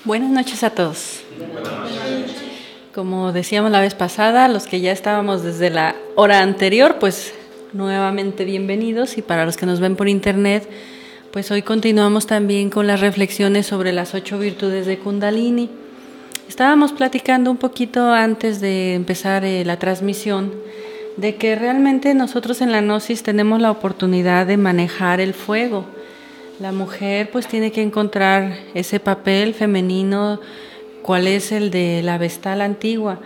Buenas noches a todos. Como decíamos la vez pasada, los que ya estábamos desde la hora anterior, pues nuevamente bienvenidos, y para los que nos ven por internet, pues hoy continuamos también con las reflexiones sobre las 8 virtudes de Kundalini. Estábamos platicando un poquito antes de empezar la transmisión de que realmente nosotros en la Gnosis tenemos la oportunidad de manejar el fuego. La mujer pues tiene que encontrar ese papel femenino, cuál es el de la Vestal antigua,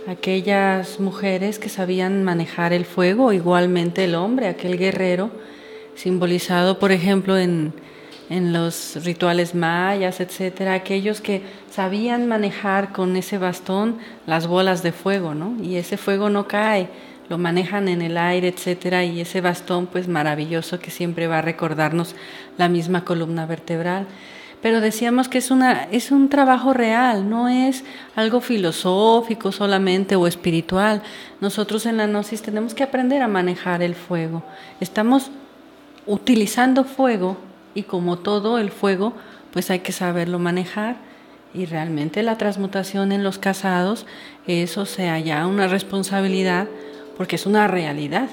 aquellas mujeres que sabían manejar el fuego, igualmente el hombre, aquel guerrero, simbolizado por ejemplo en los rituales mayas, etcétera, aquellos que sabían manejar con ese bastón las bolas de fuego, ¿no? Y ese fuego no cae, lo manejan en el aire, etcétera, y ese bastón pues maravilloso que siempre va a recordarnos la misma columna vertebral. Pero decíamos que es un trabajo real, no es algo filosófico solamente o espiritual. Nosotros en la Gnosis tenemos que aprender a manejar el fuego. Estamos utilizando fuego, y como todo el fuego, pues hay que saberlo manejar. Y realmente la transmutación en los casados, eso sea ya una responsabilidad, porque es una realidad.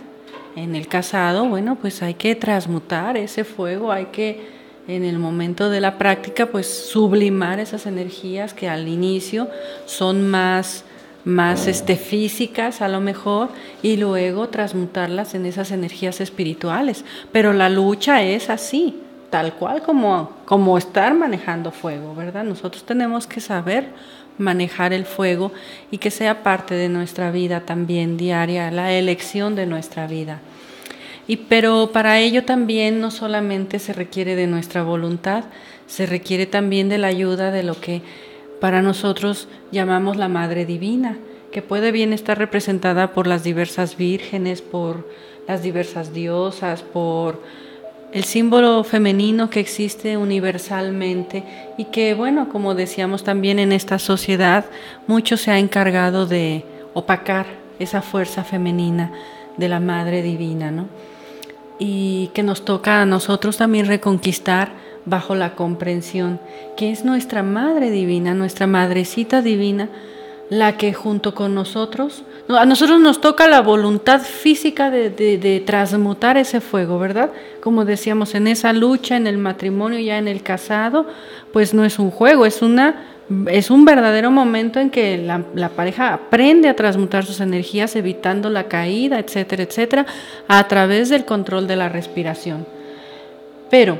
En el casado, bueno, pues hay que transmutar ese fuego, hay que, en el momento de la práctica, pues sublimar esas energías que al inicio son más físicas a lo mejor, y luego transmutarlas en esas energías espirituales. Pero la lucha es así, tal cual como estar manejando fuego, ¿verdad? Nosotros tenemos que saber manejar el fuego y que sea parte de nuestra vida también diaria, la elección de nuestra vida. Pero para ello también no solamente se requiere de nuestra voluntad, se requiere también de la ayuda de lo que para nosotros llamamos la Madre Divina, que puede bien estar representada por las diversas vírgenes, por las diversas diosas, por el símbolo femenino que existe universalmente, y que, bueno, como decíamos también en esta sociedad, mucho se ha encargado de opacar esa fuerza femenina de la Madre Divina, ¿no? Y que nos toca a nosotros también reconquistar bajo la comprensión que es nuestra Madre Divina, nuestra Madrecita Divina, la que junto con nosotros, a nosotros nos toca la voluntad física de transmutar ese fuego, ¿verdad? Como decíamos, en esa lucha, en el matrimonio, ya en el casado, pues no es un juego, es un verdadero momento en que la pareja aprende a transmutar sus energías, evitando la caída, etcétera, etcétera, a través del control de la respiración. Pero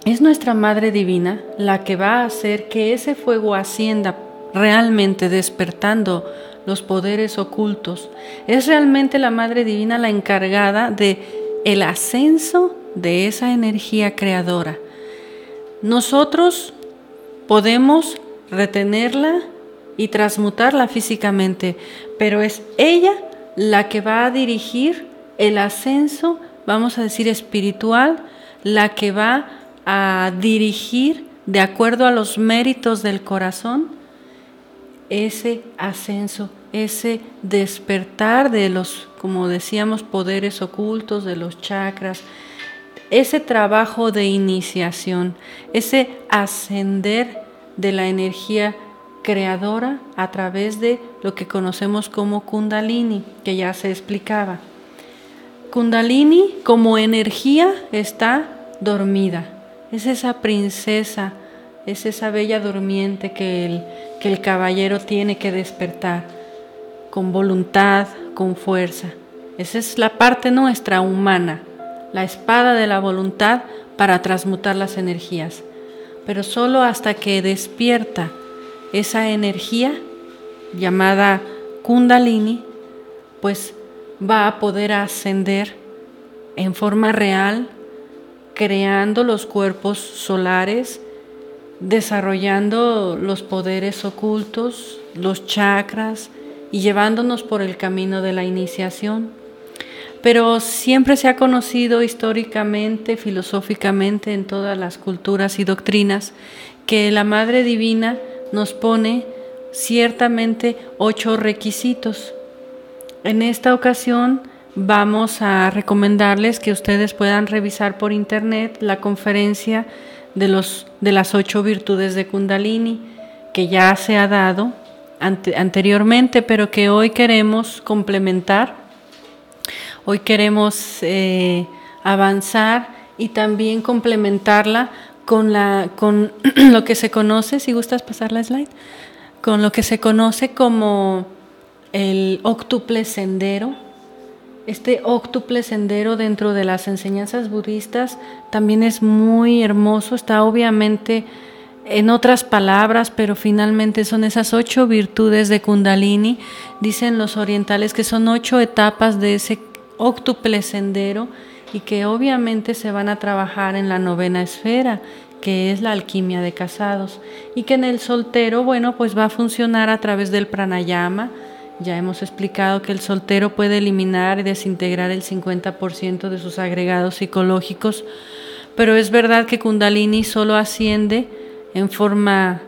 es nuestra Madre Divina la que va a hacer que ese fuego ascienda realmente, despertando los poderes ocultos. Es realmente la Madre Divina la encargada de el ascenso de esa energía creadora. Nosotros podemos retenerla y transmutarla físicamente, pero es ella la que va a dirigir el ascenso, vamos a decir espiritual, la que va a dirigir, de acuerdo a los méritos del corazón, ese ascenso, ese despertar de los, como decíamos, poderes ocultos, de los chakras, ese trabajo de iniciación, ese ascender de la energía creadora a través de lo que conocemos como Kundalini, que ya se explicaba. Kundalini como energía está dormida, es esa princesa, es esa bella durmiente que el caballero tiene que despertar con voluntad, con fuerza. Esa es la parte nuestra humana, la espada de la voluntad para transmutar las energías. Pero solo hasta que despierta esa energía llamada Kundalini, pues va a poder ascender en forma real, creando los cuerpos solares, desarrollando los poderes ocultos, los chakras, y llevándonos por el camino de la iniciación. Pero siempre se ha conocido históricamente, filosóficamente, en todas las culturas y doctrinas, que la Madre Divina nos pone ciertamente 8 requisitos. En esta ocasión vamos a recomendarles que ustedes puedan revisar por internet la conferencia de las 8 virtudes de Kundalini, que ya se ha dado anteriormente, pero que hoy queremos complementar, hoy queremos avanzar y también complementarla con lo que se conoce, si gustas pasar la slide, con lo que se conoce como el óctuple sendero. Este óctuple sendero dentro de las enseñanzas budistas también es muy hermoso, está obviamente en otras palabras, pero finalmente son esas 8 virtudes de Kundalini. Dicen los orientales que son 8 etapas de ese óctuple sendero y que obviamente se van a trabajar en la 9ª esfera, que es la alquimia de casados, y que en el soltero, bueno, pues va a funcionar a través del pranayama. Ya hemos explicado que el soltero puede eliminar y desintegrar el 50% de sus agregados psicológicos, pero es verdad que Kundalini solo asciende en forma,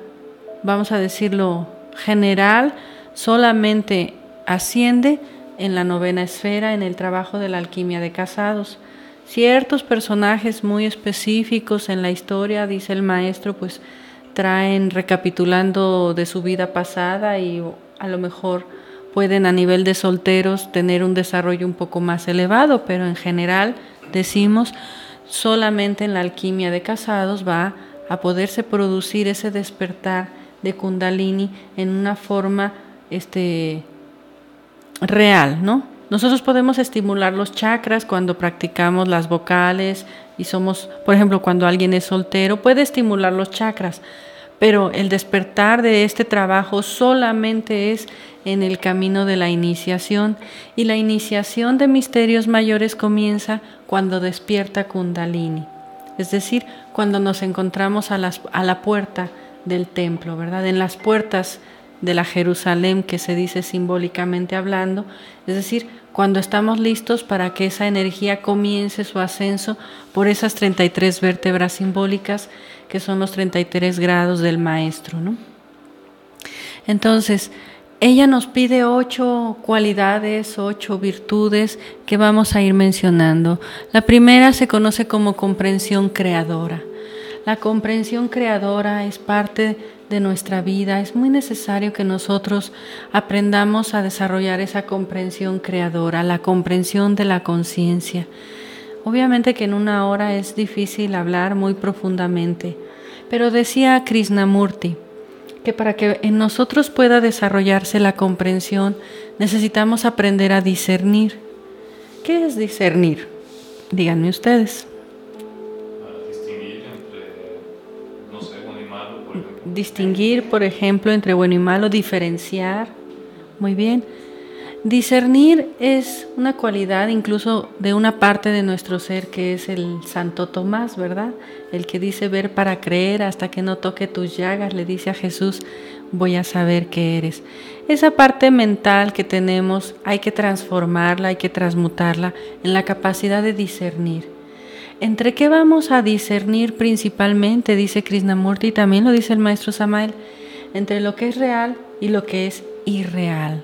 vamos a decirlo, general, solamente asciende en la 9ª esfera, en el trabajo de la alquimia de casados. Ciertos personajes muy específicos en la historia, dice el maestro, pues traen recapitulando de su vida pasada y a lo mejor pueden a nivel de solteros tener un desarrollo un poco más elevado, pero en general decimos solamente en la alquimia de casados va a poderse producir ese despertar de Kundalini en una forma real, ¿no? Nosotros podemos estimular los chakras cuando practicamos las vocales y somos, por ejemplo, cuando alguien es soltero, puede estimular los chakras, pero el despertar de este trabajo solamente es en el camino de la iniciación, y la iniciación de misterios mayores comienza cuando despierta Kundalini, es decir, cuando nos encontramos a la puerta del templo, ¿verdad? En las puertas de la Jerusalén, que se dice simbólicamente hablando, es decir, cuando estamos listos para que esa energía comience su ascenso por esas 33 vértebras simbólicas, que son los 33 grados del maestro, ¿no? Entonces, ella nos pide 8 cualidades, 8 virtudes que vamos a ir mencionando. La primera se conoce como comprensión creadora. La comprensión creadora es parte de nuestra vida. Es muy necesario que nosotros aprendamos a desarrollar esa comprensión creadora, la comprensión de la conciencia. Obviamente que en una hora es difícil hablar muy profundamente, pero decía Krishnamurti que para que en nosotros pueda desarrollarse la comprensión necesitamos aprender a discernir. ¿Qué es discernir? Díganme ustedes. Distinguir, por ejemplo, entre bueno y malo, diferenciar. Muy bien. Discernir es una cualidad incluso de una parte de nuestro ser que es el Santo Tomás, ¿verdad? El que dice ver para creer, hasta que no toque tus llagas, le dice a Jesús, voy a saber qué eres. Esa parte mental que tenemos hay que transformarla, hay que transmutarla en la capacidad de discernir. ¿Entre qué vamos a discernir principalmente? Dice Krishnamurti, y también lo dice el maestro Samael, entre lo que es real y lo que es irreal.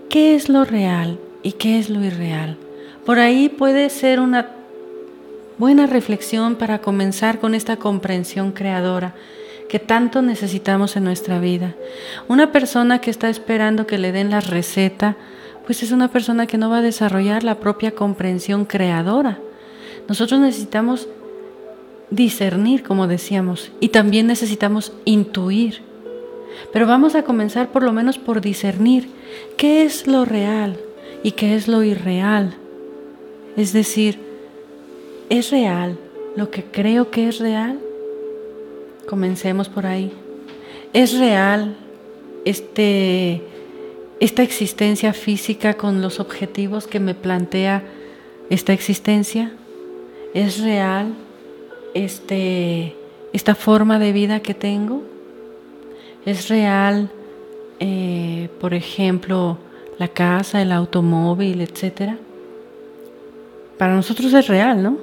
¿Qué es lo real y qué es lo irreal? Por ahí puede ser una buena reflexión para comenzar con esta comprensión creadora que tanto necesitamos en nuestra vida. Una persona que está esperando que le den la receta, pues es una persona que no va a desarrollar la propia comprensión creadora. Nosotros necesitamos discernir, como decíamos, y también necesitamos intuir. Pero vamos a comenzar por lo menos por discernir qué es lo real y qué es lo irreal. Es decir, ¿es real lo que creo que es real? Comencemos por ahí. ¿Es real esta existencia física con los objetivos que me plantea esta existencia? ¿Es real esta forma de vida que tengo? ¿Es real, por ejemplo, la casa, el automóvil, etcétera? Para nosotros es real, ¿no?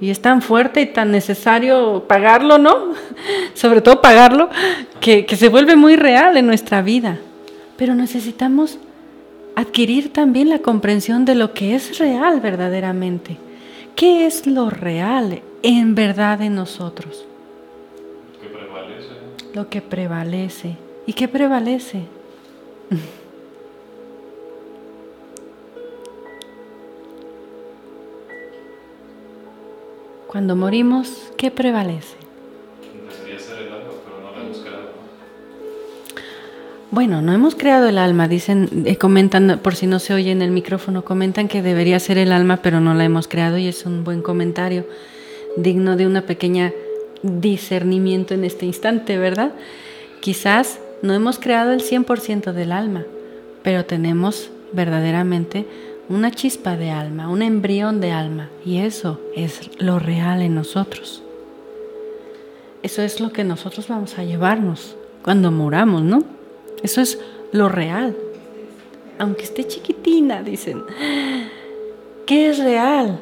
Y es tan fuerte y tan necesario pagarlo, ¿no? Sobre todo pagarlo, que se vuelve muy real en nuestra vida. Pero necesitamos adquirir también la comprensión de lo que es real verdaderamente. ¿Qué es lo real en verdad en nosotros? lo que prevalece. ¿Y qué prevalece? Cuando morimos, ¿qué prevalece? Debería ser el alma, pero no la hemos creado, ¿no? Bueno, no hemos creado el alma, dicen, comentan, por si no se oye en el micrófono, comentan que debería ser el alma, pero no la hemos creado, y es un buen comentario, digno de una pequeña discernimiento en este instante, ¿verdad? Quizás no hemos creado el 100% del alma, pero tenemos verdaderamente una chispa de alma, un embrión de alma, y eso es lo real en nosotros. Eso es lo que nosotros vamos a llevarnos cuando moramos, ¿no? Eso es lo real. Aunque esté chiquitina, dicen. ¿Qué es real?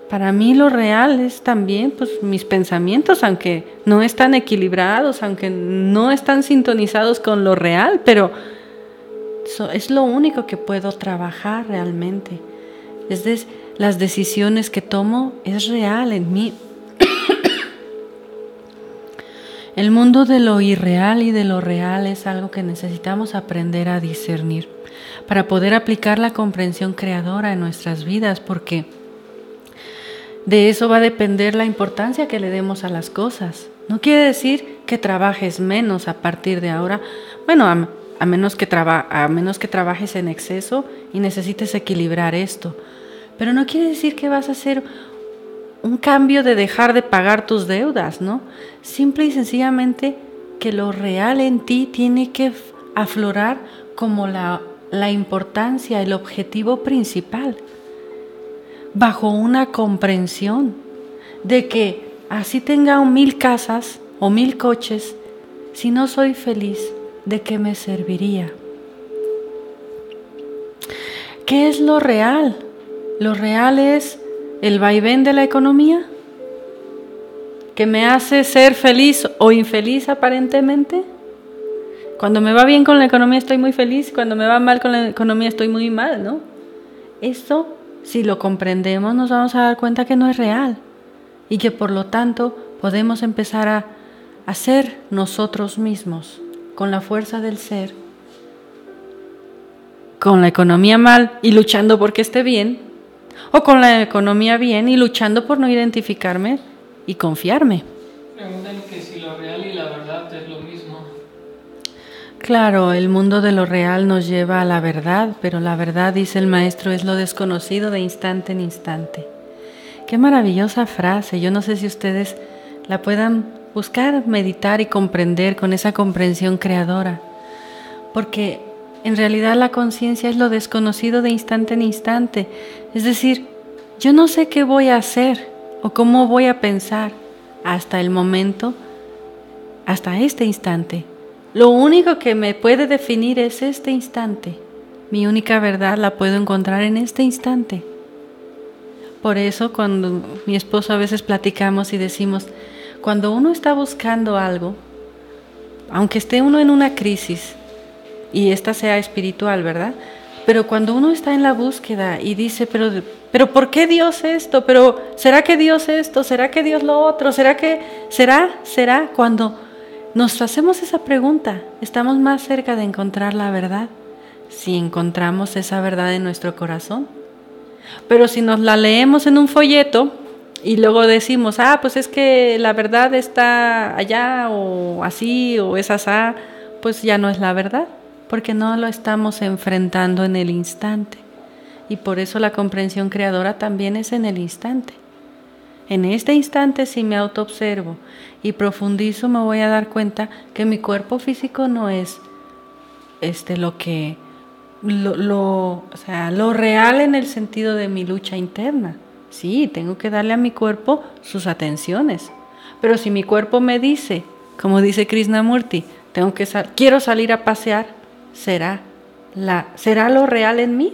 Para mí lo real es también pues, mis pensamientos, aunque no están equilibrados, aunque no están sintonizados con lo real, pero es lo único que puedo trabajar realmente. Las decisiones que tomo es real en mí. El mundo de lo irreal y de lo real es algo que necesitamos aprender a discernir para poder aplicar la comprensión creadora en nuestras vidas, porque de eso va a depender la importancia que le demos a las cosas. No quiere decir que trabajes menos a partir de ahora. Bueno, a menos que trabajes en exceso y necesites equilibrar esto. Pero no quiere decir que vas a hacer un cambio de dejar de pagar tus deudas, ¿no? Simple y sencillamente que lo real en ti tiene que aflorar como la importancia, el objetivo principal, bajo una comprensión de que así tenga 1000 casas o 1000 coches, si no soy feliz, ¿de qué me serviría? ¿Qué es lo real? Lo real es el vaivén de la economía, que me hace ser feliz o infeliz aparentemente. Cuando me va bien con la economía estoy muy feliz, cuando me va mal con la economía estoy muy mal, ¿no? Esto, si lo comprendemos, nos vamos a dar cuenta que no es real y que por lo tanto podemos empezar a ser nosotros mismos con la fuerza del ser, con la economía mal y luchando porque esté bien, o con la economía bien y luchando por no identificarme y confiarme. Preguntan que si lo real y la verdad es lo mismo. Claro, el mundo de lo real nos lleva a la verdad, pero la verdad, dice el maestro, es lo desconocido de instante en instante. Qué maravillosa frase. Yo no sé si ustedes la puedan buscar, meditar y comprender con esa comprensión creadora, porque en realidad la conciencia es lo desconocido de instante en instante. Es decir, yo no sé qué voy a hacer o cómo voy a pensar hasta el momento, hasta este instante. Lo único que me puede definir es este instante. Mi única verdad la puedo encontrar en este instante. Por eso cuando mi esposo a veces platicamos y decimos, cuando uno está buscando algo, aunque esté uno en una crisis, y esta sea espiritual, ¿verdad? Pero cuando uno está en la búsqueda y dice, pero ¿por qué Dios esto? ¿Pero será que Dios esto? ¿Será que Dios lo otro? ¿Será? Cuando nos hacemos esa pregunta, estamos más cerca de encontrar la verdad, si encontramos esa verdad en nuestro corazón. Pero si nos la leemos en un folleto y luego decimos, pues es que la verdad está allá o así o es asá, pues ya no es la verdad, porque no lo estamos enfrentando en el instante. Y por eso la comprensión creadora también es en el instante. En este instante, si me autoobservo y profundizo, me voy a dar cuenta que mi cuerpo físico no es lo real en el sentido de mi lucha interna. Sí, tengo que darle a mi cuerpo sus atenciones. Pero si mi cuerpo me dice, como dice Krishnamurti, quiero salir a pasear, ¿será lo real en mí?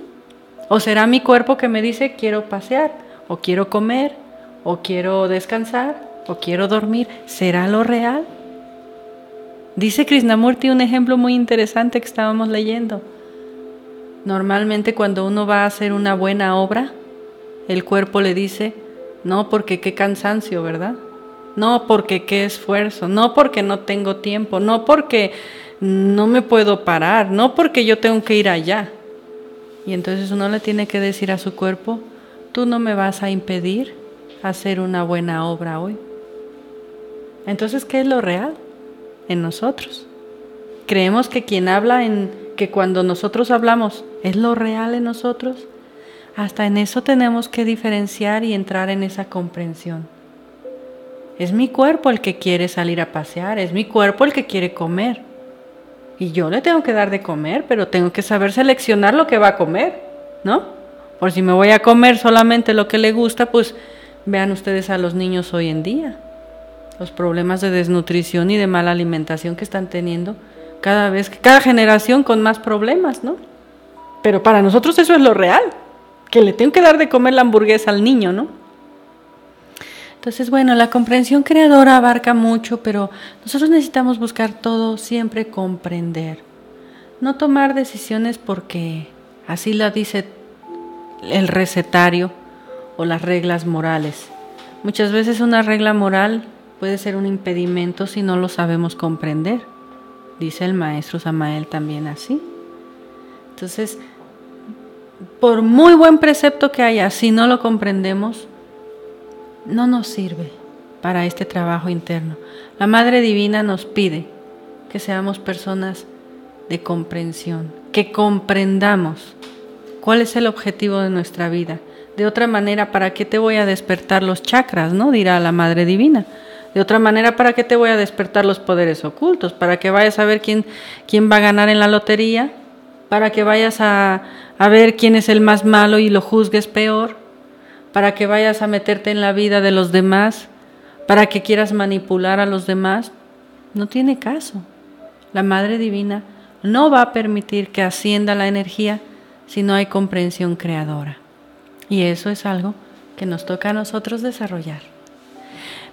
¿O será mi cuerpo que me dice quiero pasear, o quiero comer, o quiero descansar, o quiero dormir? ¿Será lo real? Dice Krishnamurti un ejemplo muy interesante que estábamos leyendo. Normalmente cuando uno va a hacer una buena obra, el cuerpo le dice, no, porque qué cansancio, ¿verdad? no porque qué esfuerzo, no porque no tengo tiempo, no porque no me puedo parar, no porque yo tengo que ir allá. Y entonces uno le tiene que decir a su cuerpo, tú no me vas a impedir hacer una buena obra hoy. Entonces, ¿qué es lo real en nosotros? Creemos que quien habla que cuando nosotros hablamos es lo real en nosotros. Hasta en eso tenemos que diferenciar y entrar en esa comprensión. Es mi cuerpo el que quiere salir a pasear, es mi cuerpo el que quiere comer. Y yo le tengo que dar de comer, pero tengo que saber seleccionar lo que va a comer, ¿no? Por si me voy a comer solamente lo que le gusta, pues vean ustedes a los niños hoy en día. Los problemas de desnutrición y de mala alimentación que están teniendo cada generación con más problemas, ¿no? Pero para nosotros eso es lo real, que le tengo que dar de comer la hamburguesa al niño, ¿no? Entonces, bueno, la comprensión creadora abarca mucho, pero nosotros necesitamos buscar todo, siempre comprender. No tomar decisiones porque así lo dice el recetario o las reglas morales. Muchas veces una regla moral puede ser un impedimento si no lo sabemos comprender. Dice el maestro Samael también así. Entonces, por muy buen precepto que haya, si no lo comprendemos, no nos sirve para este trabajo interno. La Madre Divina nos pide que seamos personas de comprensión, que comprendamos cuál es el objetivo de nuestra vida. De otra manera, ¿para qué te voy a despertar los chakras?, ¿no? Dirá la Madre Divina. De otra manera, ¿para qué te voy a despertar los poderes ocultos? ¿Para que vayas a ver quién va a ganar en la lotería? ¿Para que vayas a ver quién es el más malo y lo juzgues peor? ¿Para que vayas a meterte en la vida de los demás? ¿Para que quieras manipular a los demás? No tiene caso. La Madre Divina no va a permitir que ascienda la energía si no hay comprensión creadora. Y eso es algo que nos toca a nosotros desarrollar.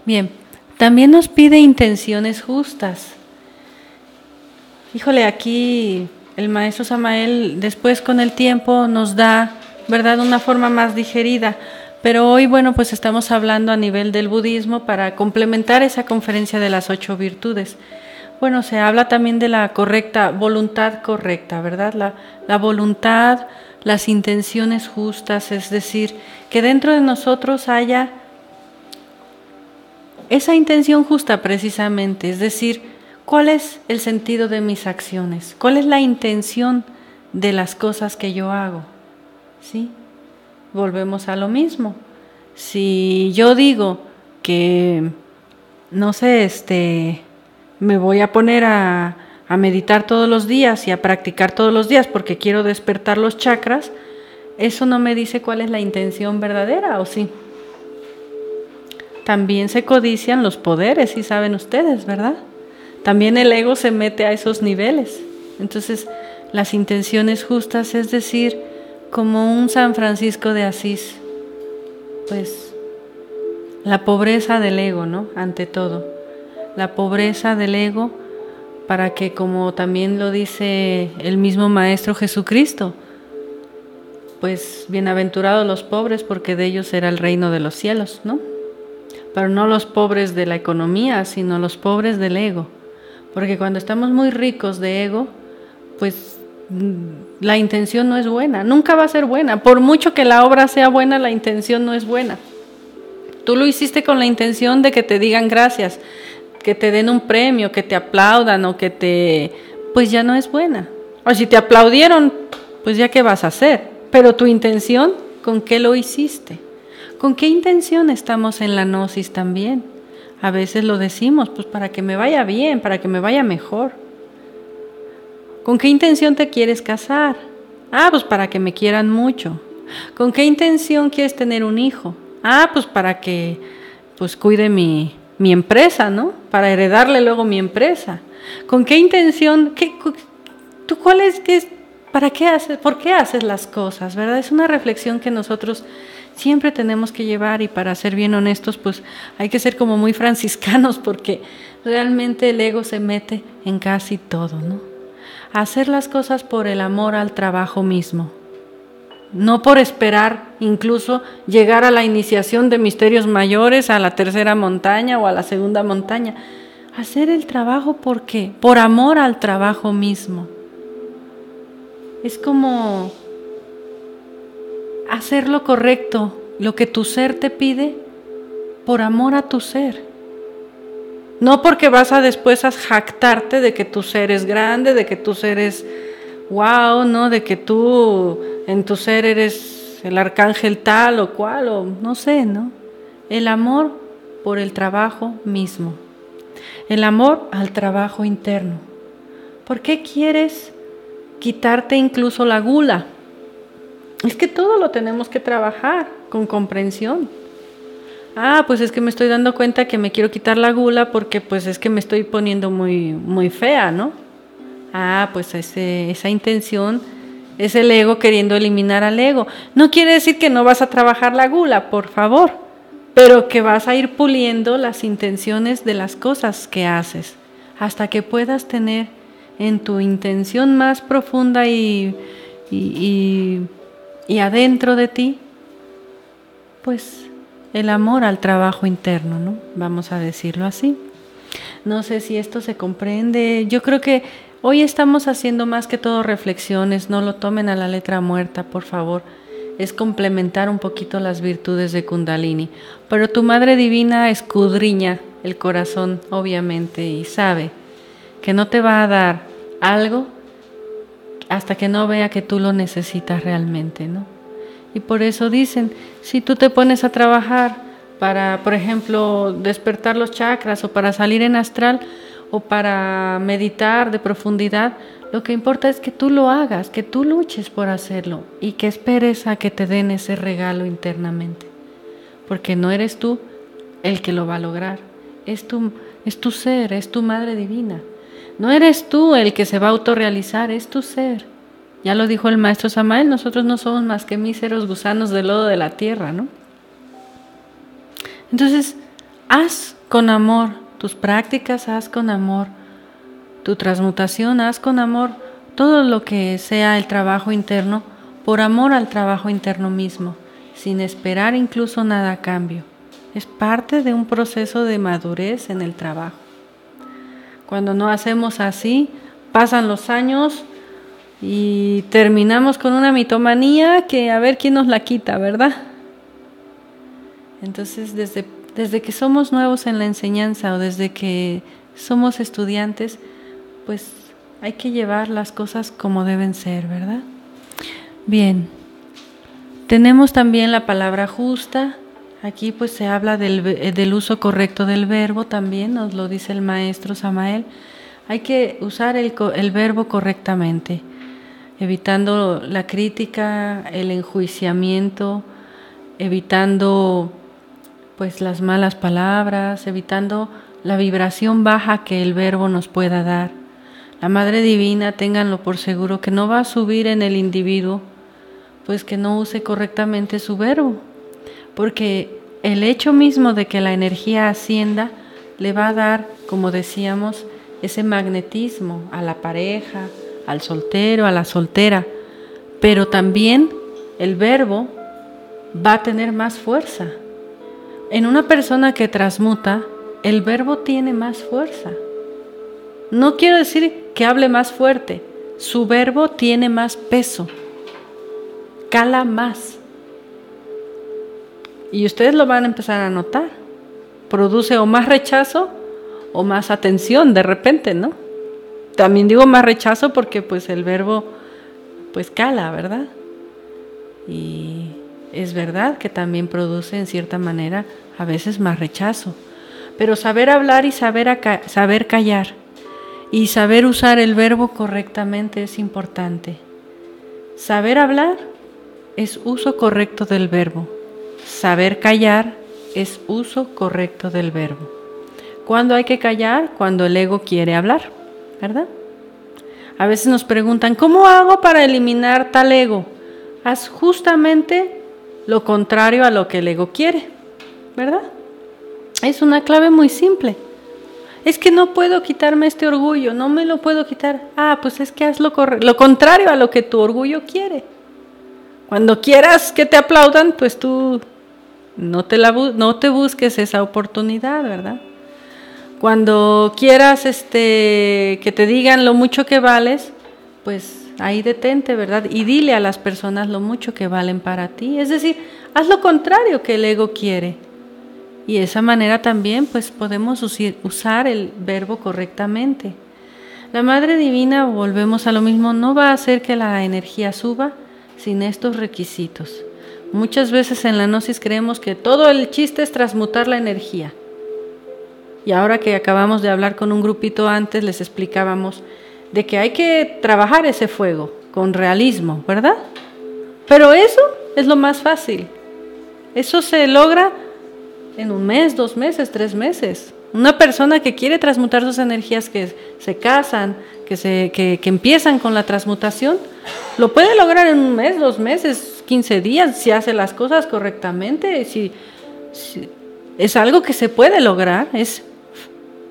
Bien, también nos pide intenciones justas. Híjole, aquí el maestro Samael después con el tiempo nos da, ¿verdad?, una forma más digerida. Pero hoy, bueno, pues estamos hablando a nivel del budismo para complementar esa conferencia de las 8 virtudes. Bueno, se habla también de la voluntad correcta, ¿verdad? La voluntad, las intenciones justas, es decir, que dentro de nosotros haya esa intención justa precisamente, es decir, ¿cuál es el sentido de mis acciones? ¿Cuál es la intención de las cosas que yo hago? ¿Sí? Volvemos a lo mismo. Si yo digo que, no sé, me voy a poner a meditar todos los días y a practicar todos los días porque quiero despertar los chakras, eso no me dice cuál es la intención verdadera, ¿o sí? También se codician los poderes, sí saben ustedes, ¿verdad? También el ego se mete a esos niveles. Entonces, las intenciones justas, es decir, como un San Francisco de Asís, pues la pobreza del ego, ¿no? Ante todo, la pobreza del ego para que, como también lo dice el mismo Maestro Jesucristo, pues bienaventurados los pobres porque de ellos será el reino de los cielos, ¿no? Pero no los pobres de la economía, sino los pobres del ego, porque cuando estamos muy ricos de ego, pues la intención no es buena, nunca va a ser buena. Por mucho que la obra sea buena, la intención no es buena. Tú lo hiciste con la intención de que te digan gracias, que te den un premio, que te aplaudan o pues ya no es buena. O si te aplaudieron, pues ya qué vas a hacer. Pero tu intención, ¿con qué lo hiciste? ¿Con qué intención estamos en la gnosis también? A veces lo decimos, pues para que me vaya bien, para que me vaya mejor. ¿Con qué intención te quieres casar? Pues para que me quieran mucho. ¿Con qué intención quieres tener un hijo? Pues para que pues cuide mi empresa, ¿no? Para heredarle luego mi empresa. ¿Con qué intención? ¿Tú cuál es? ¿Para qué haces? ¿Por qué haces las cosas? ¿Verdad? Es una reflexión que nosotros siempre tenemos que llevar, y para ser bien honestos, pues hay que ser como muy franciscanos, porque realmente el ego se mete en casi todo, ¿no? Hacer las cosas por el amor al trabajo mismo. no por esperar incluso llegar a la iniciación de misterios mayores, a la tercera montaña o a la segunda montaña. Hacer el trabajo, ¿por qué? Por amor al trabajo mismo. Es como hacer lo correcto, lo que tu ser te pide, por amor a tu ser. No porque vas a después a jactarte de que tu ser es grande, de que tu ser es wow, ¿no? De que tú en tu ser eres el arcángel tal o cual, o no sé, ¿no? El amor por el trabajo mismo. El amor al trabajo interno. ¿Por qué quieres quitarte incluso la gula? Es que todo lo tenemos que trabajar con comprensión. Pues es que me estoy dando cuenta que me quiero quitar la gula porque pues es que me estoy poniendo muy fea, ¿no? Pues esa intención es el ego queriendo eliminar al ego. No quiere decir que no vas a trabajar la gula, por favor, pero que vas a ir puliendo las intenciones de las cosas que haces, hasta que puedas tener en tu intención más profunda y adentro de ti, pues el amor al trabajo interno, ¿no? Vamos a decirlo así. No sé si esto se comprende. Yo creo que hoy estamos haciendo más que todo reflexiones. No lo tomen a la letra muerta, por favor. Es complementar un poquito las virtudes de Kundalini. Pero tu Madre Divina escudriña el corazón, obviamente, y sabe que no te va a dar algo hasta que no vea que tú lo necesitas realmente, ¿no? Y por eso dicen, si tú te pones a trabajar para, por ejemplo, despertar los chakras o para salir en astral o para meditar de profundidad, lo que importa es que tú lo hagas, que tú luches por hacerlo y que esperes a que te den ese regalo internamente. Porque no eres tú el que lo va a lograr, es tu ser, es tu Madre Divina. No eres tú el que se va a autorrealizar, es tu ser. Ya lo dijo el maestro Samael, nosotros no somos más que míseros gusanos de lodo de la tierra, ¿no? Entonces, haz con amor tus prácticas, haz con amor tu transmutación, haz con amor todo lo que sea el trabajo interno, por amor al trabajo interno mismo, sin esperar incluso nada a cambio. Es parte de un proceso de madurez en el trabajo. Cuando no hacemos así, pasan los años y terminamos con una mitomanía que a ver quién nos la quita, ¿verdad? Entonces, desde que somos nuevos en la enseñanza o desde que somos estudiantes, pues hay que llevar las cosas como deben ser, ¿verdad? Bien, tenemos también la palabra justa. Aquí pues se habla del uso correcto del verbo también, nos lo dice el maestro Samael. Hay que usar el verbo correctamente, evitando la crítica, el enjuiciamiento, evitando pues las malas palabras, evitando la vibración baja que el verbo nos pueda dar. La Madre Divina, ténganlo por seguro, que no va a subir en el individuo, pues que no use correctamente su verbo, porque el hecho mismo de que la energía ascienda le va a dar, como decíamos, ese magnetismo a la pareja, al soltero, a la soltera, pero también el verbo va a tener más fuerza. En una persona que transmuta, el verbo tiene más fuerza. No quiero decir que hable más fuerte, su verbo tiene más peso, cala más. Y ustedes lo van a empezar a notar. Produce o más rechazo o más atención de repente, ¿no? También digo más rechazo porque pues el verbo pues cala, ¿verdad? Y es verdad que también produce en cierta manera a veces más rechazo. Pero saber hablar y saber callar y saber usar el verbo correctamente es importante. Saber hablar es uso correcto del verbo. Saber callar es uso correcto del verbo. ¿Cuándo hay que callar? Cuando el ego quiere hablar, ¿verdad? A veces nos preguntan, ¿cómo hago para eliminar tal ego? Haz justamente lo contrario a lo que el ego quiere, ¿verdad? Es una clave muy simple. Es que no puedo quitarme este orgullo, no me lo puedo quitar. Pues es que haz lo contrario a lo que tu orgullo quiere. Cuando quieras que te aplaudan, pues tú no te busques esa oportunidad, ¿verdad? Cuando quieras que te digan lo mucho que vales, pues ahí detente, ¿verdad? Y dile a las personas lo mucho que valen para ti. Es decir, haz lo contrario que el ego quiere. Y de esa manera también pues podemos usar el verbo correctamente. La Madre Divina, volvemos a lo mismo, no va a hacer que la energía suba sin estos requisitos. Muchas veces en la gnosis creemos que todo el chiste es transmutar la energía. Y ahora que acabamos de hablar con un grupito antes, les explicábamos de que hay que trabajar ese fuego con realismo, ¿verdad? Pero eso es lo más fácil. Eso se logra en 1 mes, 2 meses, 3 meses. Una persona que quiere transmutar sus energías, que se casan, que empiezan con la transmutación, lo puede lograr en 1 mes, 2 meses, 15 días, si hace las cosas correctamente. Si es algo que se puede lograr, es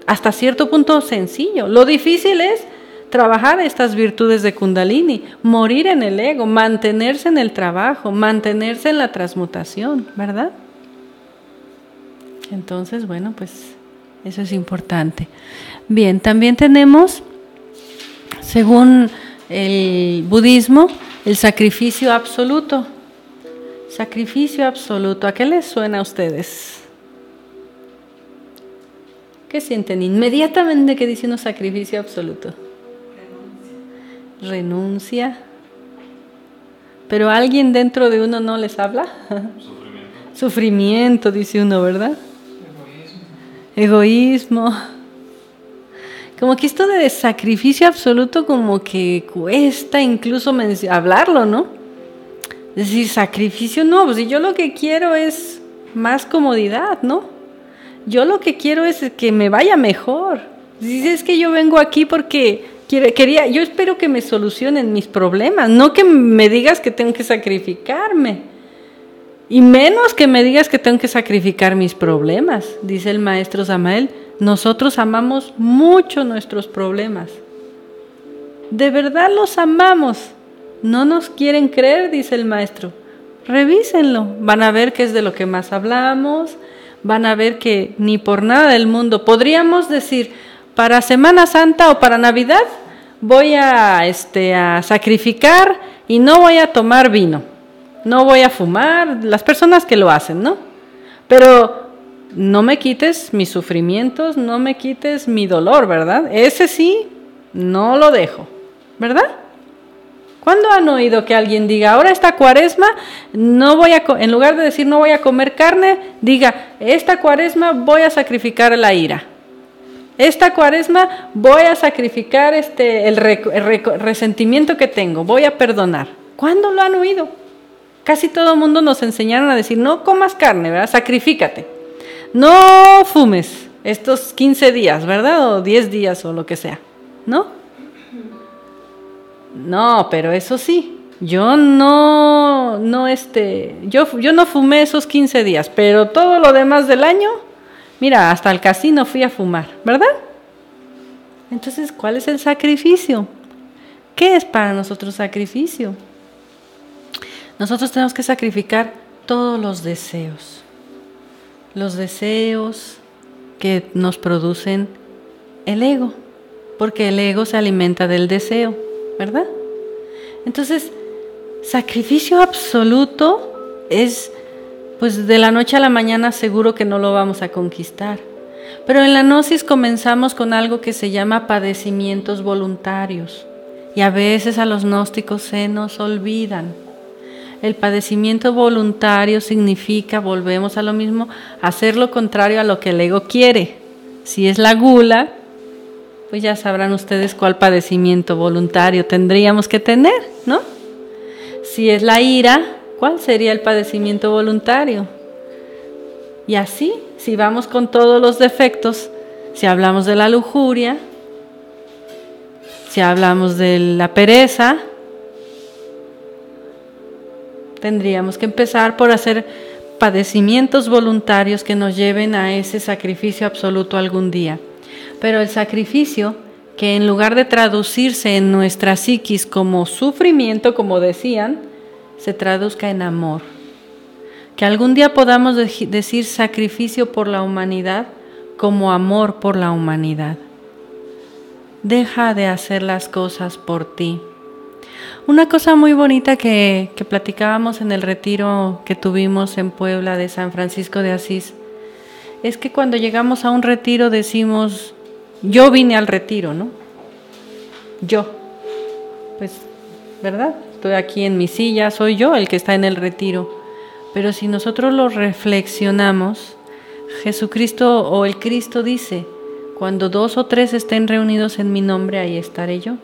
hasta cierto punto sencillo. Lo difícil es trabajar estas virtudes de Kundalini, morir en el ego, mantenerse en el trabajo, mantenerse en la transmutación, ¿verdad? Entonces, bueno, pues eso es importante. Bien, también tenemos, según el budismo, el sacrificio absoluto. Sacrificio absoluto, ¿a qué les suena a ustedes? ¿Qué sienten inmediatamente que dice uno sacrificio absoluto? Renuncia. Pero alguien dentro de uno no les habla. Sufrimiento, dice uno, ¿verdad? Egoísmo. Como que esto de sacrificio absoluto como que cuesta incluso hablarlo, ¿no? Es decir, sacrificio no, pues yo lo que quiero es más comodidad, ¿no? Yo lo que quiero es que me vaya mejor. Si es que yo vengo aquí porque yo espero que me solucionen mis problemas, no que me digas que tengo que sacrificarme. Y menos que me digas que tengo que sacrificar mis problemas. Dice el maestro Samael, nosotros amamos mucho nuestros problemas. De verdad los amamos. No nos quieren creer, dice el maestro. Revísenlo. Van a ver que es de lo que más hablamos. Van a ver que ni por nada del mundo. Podríamos decir, para Semana Santa o para Navidad voy a sacrificar y no voy a tomar vino. No voy a fumar, las personas que lo hacen, ¿no? Pero no me quites mis sufrimientos, no me quites mi dolor, ¿verdad? Ese sí, no lo dejo, ¿verdad? ¿Cuándo han oído que alguien diga, ahora esta cuaresma, en lugar de decir no voy a comer carne, diga, esta cuaresma voy a sacrificar la ira? Esta cuaresma voy a sacrificar el resentimiento que tengo, voy a perdonar. ¿Cuándo lo han oído? Casi todo el mundo nos enseñaron a decir, no comas carne, ¿verdad? Sacrifícate. No fumes estos 15 días, ¿verdad? O 10 días o lo que sea, ¿no? No, pero eso sí, yo no fumé esos 15 días, pero todo lo demás del año, mira, hasta el casino fui a fumar, ¿verdad? Entonces, ¿cuál es el sacrificio? ¿Qué es para nosotros sacrificio? Nosotros tenemos que sacrificar todos los deseos que nos producen el ego, porque el ego se alimenta del deseo, ¿verdad? Entonces, sacrificio absoluto es, pues de la noche a la mañana seguro que no lo vamos a conquistar. Pero en la gnosis comenzamos con algo que se llama padecimientos voluntarios. Y a veces a los gnósticos se nos olvidan. El padecimiento voluntario significa, volvemos a lo mismo, hacer lo contrario a lo que el ego quiere. Si es la gula, pues ya sabrán ustedes cuál padecimiento voluntario tendríamos que tener, ¿no? Si es la ira, ¿cuál sería el padecimiento voluntario? Y así, si vamos con todos los defectos, si hablamos de la lujuria, si hablamos de la pereza, tendríamos que empezar por hacer padecimientos voluntarios que nos lleven a ese sacrificio absoluto algún día. Pero el sacrificio, que en lugar de traducirse en nuestra psiquis como sufrimiento, como decían, se traduzca en amor. Que algún día podamos decir sacrificio por la humanidad como amor por la humanidad. Deja de hacer las cosas por ti. Una cosa muy bonita que platicábamos en el retiro que tuvimos en Puebla de San Francisco de Asís, es que cuando llegamos a un retiro decimos, yo vine al retiro, ¿no? Yo. Pues, ¿verdad? Estoy aquí en mi silla, soy yo el que está en el retiro. Pero si nosotros lo reflexionamos, Jesucristo o el Cristo dice, cuando 2 o 3 estén reunidos en mi nombre, ahí estaré yo.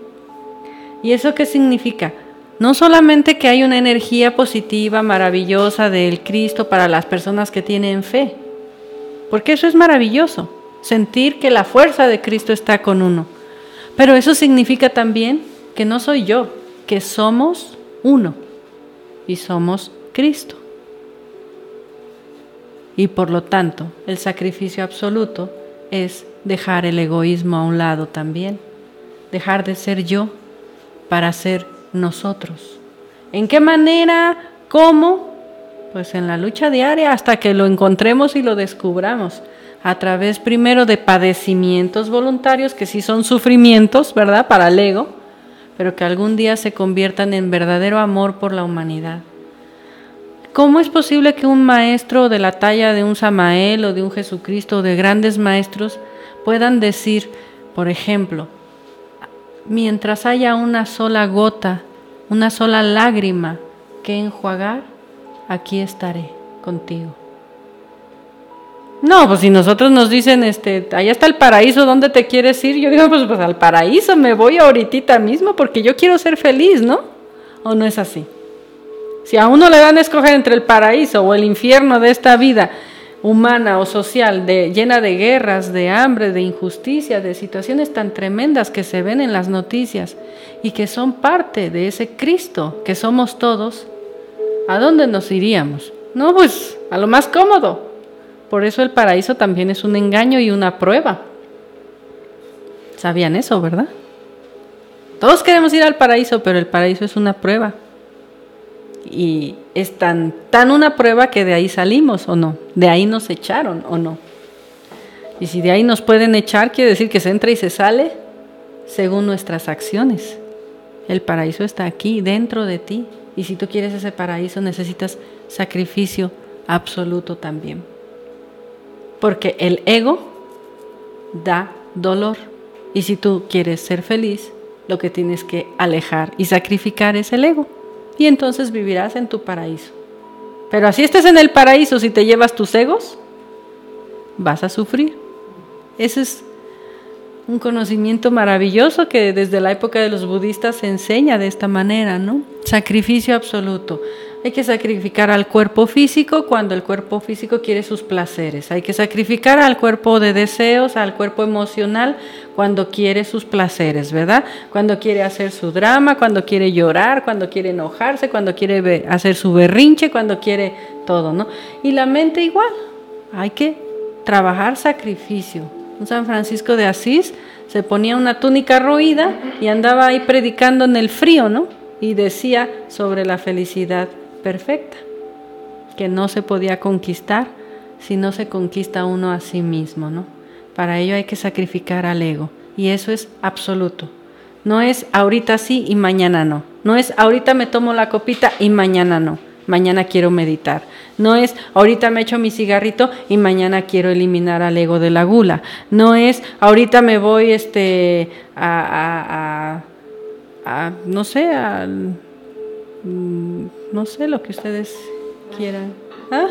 ¿Y eso qué significa? No solamente que hay una energía positiva, maravillosa del Cristo para las personas que tienen fe, porque eso es maravilloso, sentir que la fuerza de Cristo está con uno. Pero eso significa también que no soy yo, que somos uno y somos Cristo. Y por lo tanto, el sacrificio absoluto es dejar el egoísmo a un lado también, dejar de ser yo para ser nosotros. ¿En qué manera? ¿Cómo? Pues en la lucha diaria hasta que lo encontremos y lo descubramos, a través primero de padecimientos voluntarios, que sí son sufrimientos, ¿verdad?, para el ego, pero que algún día se conviertan en verdadero amor por la humanidad. ¿Cómo es posible que un maestro de la talla de un Samael o de un Jesucristo o de grandes maestros puedan decir, por ejemplo, mientras haya una sola gota, una sola lágrima que enjuagar, aquí estaré contigo? No, pues si nosotros nos dicen, allá está el paraíso, ¿dónde te quieres ir? Yo digo, pues al paraíso me voy ahorita mismo porque yo quiero ser feliz, ¿no? ¿O no es así? Si a uno le dan a escoger entre el paraíso o el infierno de esta vida humana o social, llena de guerras, de hambre, de injusticia, de situaciones tan tremendas que se ven en las noticias y que son parte de ese Cristo que somos todos, ¿a dónde nos iríamos? No, pues a lo más cómodo. Por eso el paraíso también es un engaño y una prueba. ¿Sabían eso, verdad? Todos queremos ir al paraíso, pero el paraíso es una prueba. Y es tan una prueba que de ahí salimos o no, de ahí nos echaron o no. Y si de ahí nos pueden echar, quiere decir que se entra y se sale según nuestras acciones. El paraíso está aquí, dentro de ti. Y si tú quieres ese paraíso, necesitas sacrificio absoluto también. Porque el ego da dolor. Y si tú quieres ser feliz, lo que tienes que alejar y sacrificar es el ego. Y entonces vivirás en tu paraíso. Pero así estés en el paraíso, si te llevas tus egos, vas a sufrir. Ese es un conocimiento maravilloso que desde la época de los budistas se enseña de esta manera, ¿no? Sacrificio absoluto. Hay que sacrificar al cuerpo físico cuando el cuerpo físico quiere sus placeres. Hay que sacrificar al cuerpo de deseos, al cuerpo emocional cuando quiere sus placeres, ¿verdad? Cuando quiere hacer su drama, cuando quiere llorar, cuando quiere enojarse, cuando quiere hacer su berrinche, cuando quiere todo, ¿no? Y la mente igual. Hay que trabajar sacrificio. Un San Francisco de Asís se ponía una túnica roída y andaba ahí predicando en el frío, ¿no? Y decía sobre la felicidad perfecta, que no se podía conquistar si no se conquista uno a sí mismo, ¿no? Para ello hay que sacrificar al ego, y eso es absoluto. No es ahorita sí y mañana no. No es ahorita me tomo la copita y mañana no. Mañana quiero meditar. No es ahorita me echo mi cigarrito y mañana quiero eliminar al ego de la gula. No es ahorita me voy no sé, no sé lo que ustedes quieran. ¿Ah?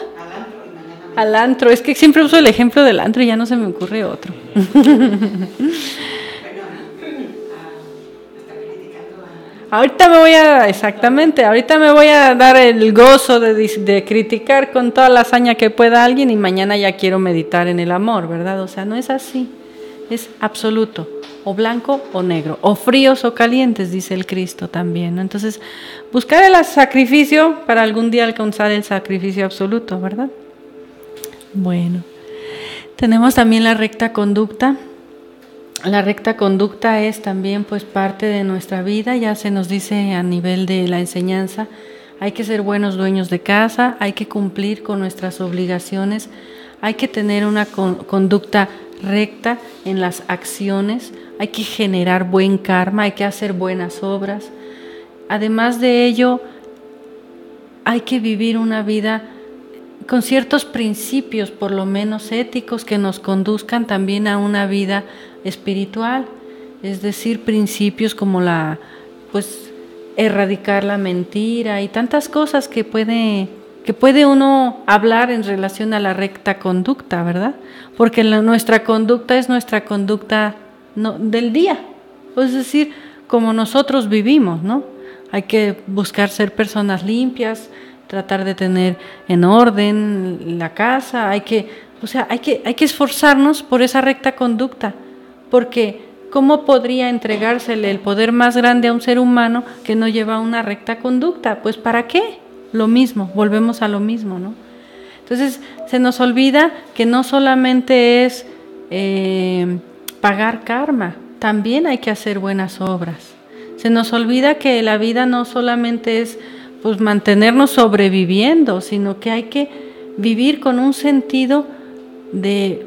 Al antro. Es que siempre uso el ejemplo del antro y ya no se me ocurre otro. Ahorita me voy a dar el gozo de criticar con toda la hazaña que pueda alguien y mañana ya quiero meditar en el amor, ¿verdad? O sea, no es así, es absoluto, o blanco o negro, o fríos o calientes, dice el Cristo también, ¿no? Entonces, buscar el sacrificio para algún día alcanzar el sacrificio absoluto, ¿verdad? Bueno, tenemos también la recta conducta. La recta conducta es también pues parte de nuestra vida, ya se nos dice a nivel de la enseñanza, Hay que ser buenos dueños de casa, hay que cumplir con nuestras obligaciones, hay que tener una conducta recta en las acciones, hay que generar buen karma, hay que hacer buenas obras. Además de ello, hay que vivir una vida con ciertos principios, por lo menos éticos, que nos conduzcan también a una vida espiritual, es decir, principios como erradicar la mentira y tantas cosas que puede uno hablar en relación a la recta conducta, ¿verdad? Porque nuestra conducta es nuestra conducta del día, es decir, como nosotros vivimos, ¿no? Hay que buscar ser personas limpias, tratar de tener en orden la casa, hay que esforzarnos por esa recta conducta, porque ¿cómo podría entregársele el poder más grande a un ser humano que no lleva una recta conducta? Pues ¿para qué? Lo mismo, volvemos a lo mismo, ¿no? Entonces se nos olvida que no solamente es pagar karma, también hay que hacer buenas obras. Se nos olvida que la vida no solamente es pues mantenernos sobreviviendo, sino que hay que vivir con un sentido de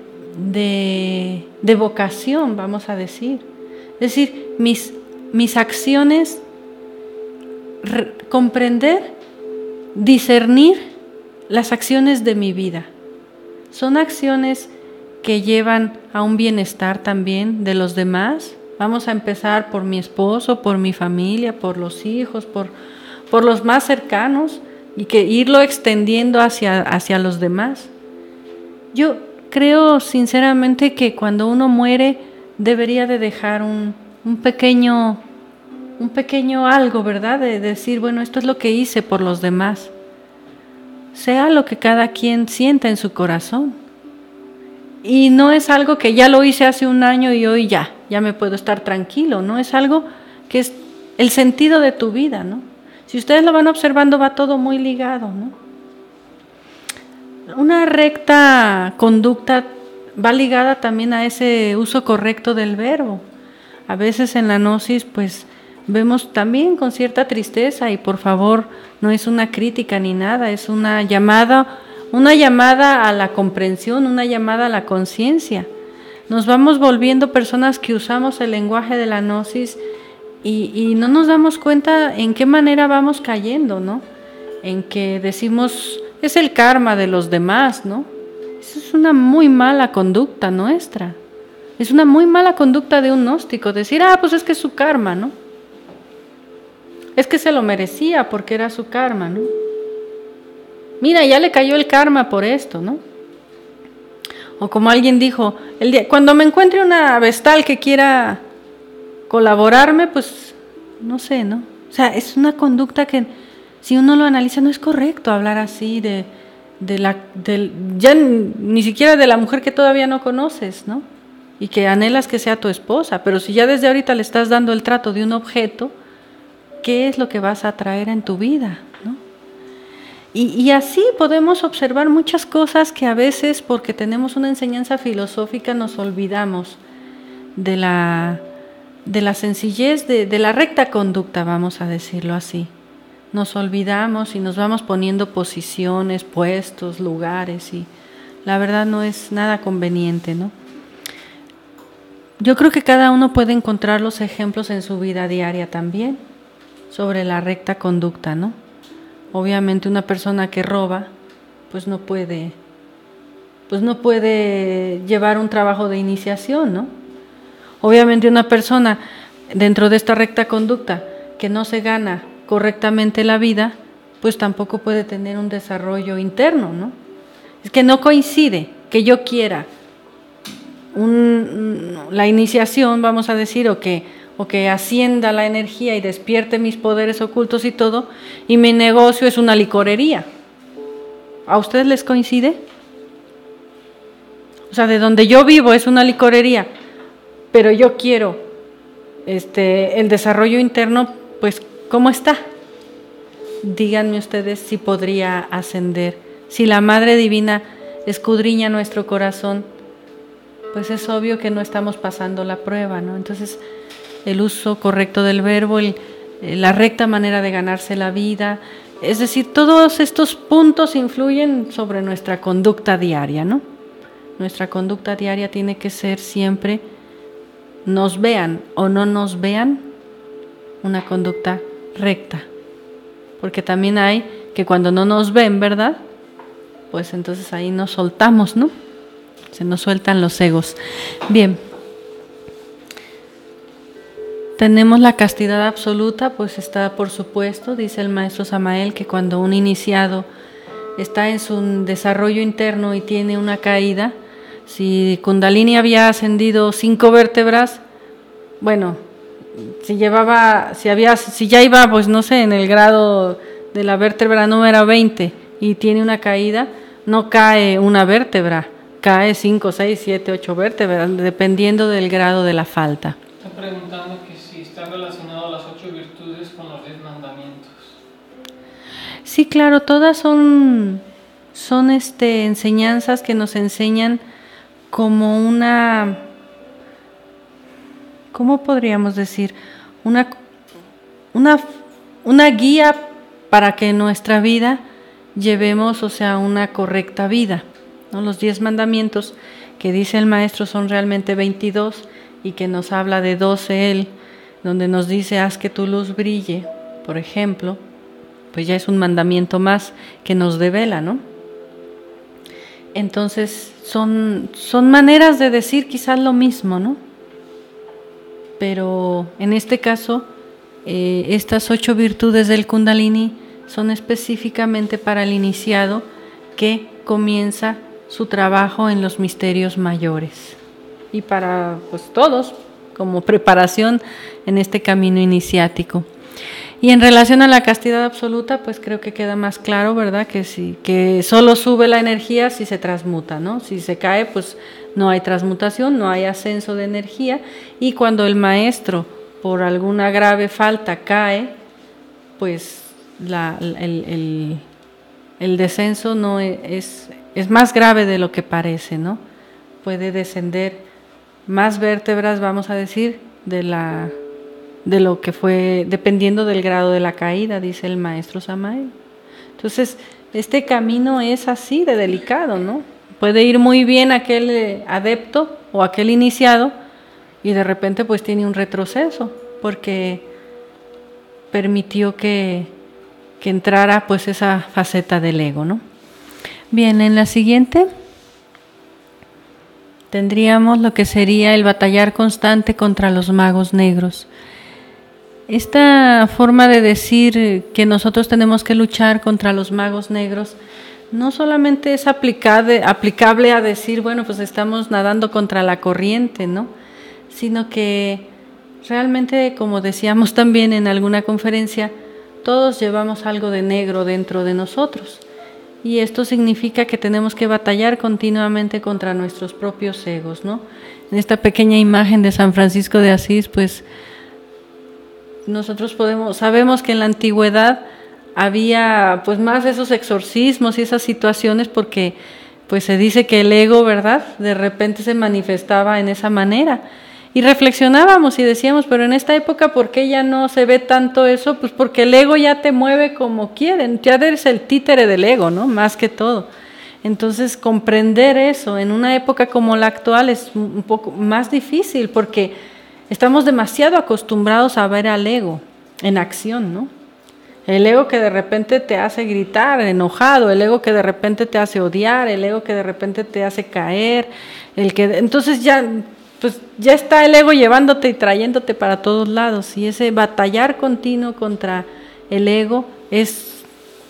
vocación, vamos a decir. Es decir, mis acciones, comprender, discernir las acciones de mi vida. Son acciones que llevan a un bienestar también de los demás. Vamos a empezar por mi esposo, por mi familia, por los hijos, por los más cercanos, y que irlo extendiendo hacia los demás. Yo creo sinceramente que cuando uno muere debería de dejar un pequeño algo, ¿verdad? De decir, bueno, esto es lo que hice por los demás. Sea lo que cada quien sienta en su corazón. Y no es algo que ya lo hice hace un año y hoy ya me puedo estar tranquilo, ¿no? Es algo que es el sentido de tu vida, ¿no? Si ustedes lo van observando, va todo muy ligado, ¿no? Una recta conducta va ligada también a ese uso correcto del verbo. A veces en la gnosis, pues, vemos también con cierta tristeza, y por favor, no es una crítica ni nada, es una llamada a la comprensión, una llamada a la conciencia. Nos vamos volviendo personas que usamos el lenguaje de la gnosis y no nos damos cuenta en qué manera vamos cayendo, ¿no? En que decimos, es el karma de los demás, ¿no? Eso es una muy mala conducta nuestra. Es una muy mala conducta de un gnóstico, decir, pues es que es su karma, ¿no? Es que se lo merecía porque era su karma, ¿no? Mira, ya le cayó el karma por esto, ¿no? O como alguien dijo, cuando me encuentre una vestal que quiera colaborarme, pues no sé, ¿no? O sea, es una conducta que si uno lo analiza no es correcto hablar así ya ni siquiera de la mujer que todavía no conoces, ¿no? Y que anhelas que sea tu esposa, pero si ya desde ahorita le estás dando el trato de un objeto, ¿qué es lo que vas a traer en tu vida, ¿no? Y así podemos observar muchas cosas que a veces, porque tenemos una enseñanza filosófica, nos olvidamos de la sencillez, de la recta conducta, vamos a decirlo así. Nos olvidamos y nos vamos poniendo posiciones, puestos, lugares, y la verdad no es nada conveniente, ¿no? Yo creo que cada uno puede encontrar los ejemplos en su vida diaria también sobre la recta conducta, ¿no? Obviamente una persona que roba, pues no puede llevar un trabajo de iniciación, ¿no? Obviamente una persona dentro de esta recta conducta que no se gana correctamente la vida, pues tampoco puede tener un desarrollo interno, ¿no? Es que no coincide que yo quiera la iniciación, vamos a decir, o que ascienda la energía y despierte mis poderes ocultos y todo, y mi negocio es una licorería. ¿A ustedes les coincide? O sea, de donde yo vivo es una licorería, pero yo quiero el desarrollo interno, pues, ¿cómo está? Díganme ustedes si podría ascender. Si la Madre Divina escudriña nuestro corazón, pues es obvio que no estamos pasando la prueba, ¿no? Entonces, el uso correcto del verbo, la recta manera de ganarse la vida, Es decir, todos estos puntos influyen sobre nuestra conducta diaria, ¿no? Nuestra conducta diaria tiene que ser siempre, nos vean o no nos vean, una conducta recta. Porque también hay que cuando no nos ven, ¿verdad? Pues entonces ahí nos soltamos, ¿no? Se nos sueltan los egos. Bien. Tenemos la castidad absoluta, pues está por supuesto, dice el maestro Samael, que cuando un iniciado está en su desarrollo interno y tiene una caída, si Kundalini había ascendido 5 vértebras, bueno, si ya iba, pues no sé, en el grado de la vértebra número 20 y tiene una caída, no cae una vértebra, cae 5, 6, 7, 8 vértebras, dependiendo del grado de la falta. Está preguntando que si está relacionado las 8 virtudes con los 10 mandamientos. Sí, claro, todas son enseñanzas que nos enseñan como una, ¿cómo podríamos decir? Una guía para que en nuestra vida llevemos, o sea, una correcta vida, ¿no? Los 10 mandamientos que dice el maestro son realmente 22 y que nos habla de 12 él, donde nos dice haz que tu luz brille, por ejemplo, pues ya es un mandamiento más que nos devela, ¿no? Entonces son maneras de decir quizás lo mismo, ¿no? Pero en este caso, estas 8 virtudes del Kundalini son específicamente para el iniciado que comienza su trabajo en los misterios mayores y para pues todos como preparación en este camino iniciático. Y en relación a la castidad absoluta, pues creo que queda más claro, ¿verdad? Que solo sube la energía si se transmuta, ¿no? Si se cae, pues no hay transmutación, no hay ascenso de energía. Y cuando el maestro, por alguna grave falta, cae, pues el descenso no es más grave de lo que parece, ¿no? Puede descender más vértebras, vamos a decir, de lo que fue, dependiendo del grado de la caída, dice el maestro Samael. Entonces, este camino es así de delicado, ¿no? Puede ir muy bien aquel adepto o aquel iniciado y de repente pues tiene un retroceso porque permitió que entrara pues esa faceta del ego, ¿no? Bien, en la siguiente tendríamos lo que sería el batallar constante contra los magos negros. Esta forma de decir que nosotros tenemos que luchar contra los magos negros no solamente es aplicable a decir, bueno, pues estamos nadando contra la corriente, ¿no? Sino que realmente, como decíamos también en alguna conferencia, todos llevamos algo de negro dentro de nosotros. Y esto significa que tenemos que batallar continuamente contra nuestros propios egos, ¿no? En esta pequeña imagen de San Francisco de Asís, pues nosotros sabemos que en la antigüedad había pues más esos exorcismos y esas situaciones porque pues se dice que el ego, ¿verdad?, de repente se manifestaba en esa manera. Y reflexionábamos y decíamos, pero en esta época, ¿por qué ya no se ve tanto eso? Pues porque el ego ya te mueve como quieren, ya eres el títere del ego, ¿no? Más que todo. Entonces, comprender eso en una época como la actual es un poco más difícil porque estamos demasiado acostumbrados a ver al ego en acción, ¿no? El ego que de repente te hace gritar enojado, el ego que de repente te hace odiar, el ego que de repente te hace caer, entonces ya está el ego llevándote y trayéndote para todos lados, y ese batallar continuo contra el ego es